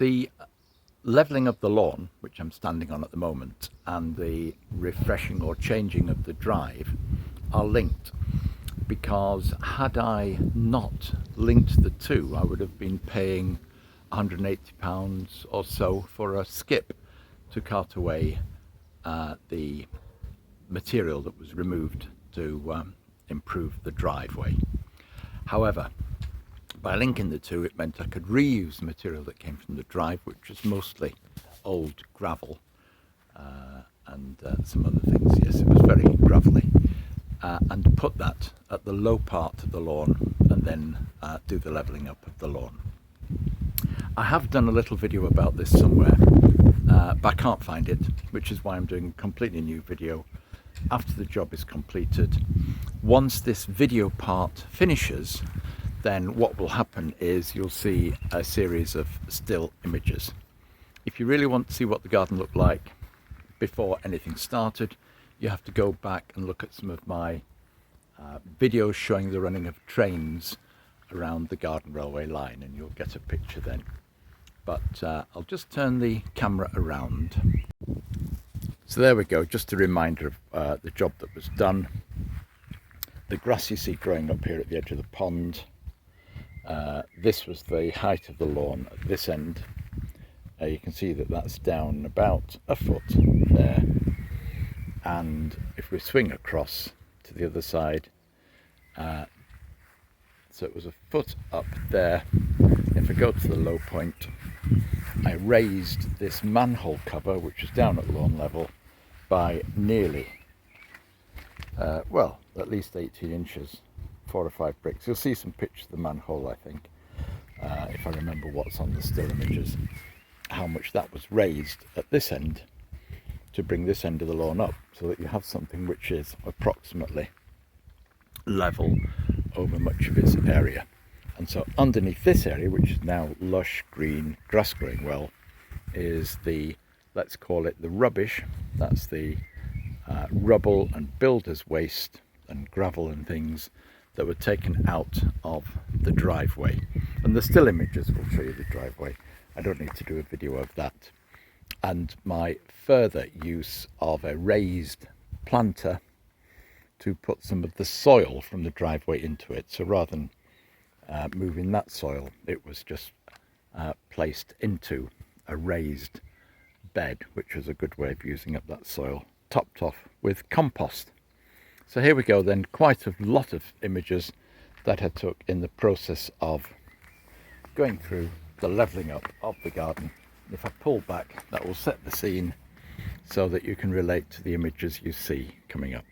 The levelling of the lawn, which I'm standing on at the moment, and the refreshing or changing of the drive are linked, because had I not linked the two, I would have been paying £180 or so for a skip to cart away the material that was removed to improve the driveway. However, by linking the two, it meant I could reuse the material that came from the drive, which was mostly old gravel and some other things. Yes, it was very gravelly, and put that at the low part of the lawn and then do the levelling up of the lawn. I have done a little video about this somewhere, but I can't find it, which is why I'm doing a completely new video after the job is completed. Once this video part finishes, then what will happen is you'll see a series of still images. If you really want to see what the garden looked like before anything started, you have to go back and look at some of my videos showing the running of trains around the garden railway line, and you'll get a picture then. But I'll just turn the camera around. So there we go, just a reminder of the job that was done. The grass you see growing up here at the edge of the pond. This was the height of the lawn at this end. You can see that that's down about a foot there. And if we swing across to the other side, so it was a foot up there. If I go to the low point, I raised this manhole cover, which is down at lawn level, by nearly, well, at least 18 inches, 4 or 5 bricks. You'll see some pictures of the manhole, I think, if I remember what's on the still images, how much that was raised at this end to bring this end of the lawn up, so that you have something which is approximately level over much of its area. And so underneath this area, which is now lush green grass growing well, is the, let's call it the rubbish. That's the rubble and builder's waste and gravel and things that were taken out of the driveway. And the still images will show you the driveway. I don't need to do a video of that. And my further use of a raised planter to put some of the soil from the driveway into it. So rather than moving that soil, it was just placed into a raised bed, which was a good way of using up that soil, topped off with compost. So here we go then, quite a lot of images that I took in the process of going through the levelling up of the garden. If I pull back, that will set the scene so that you can relate to the images you see coming up.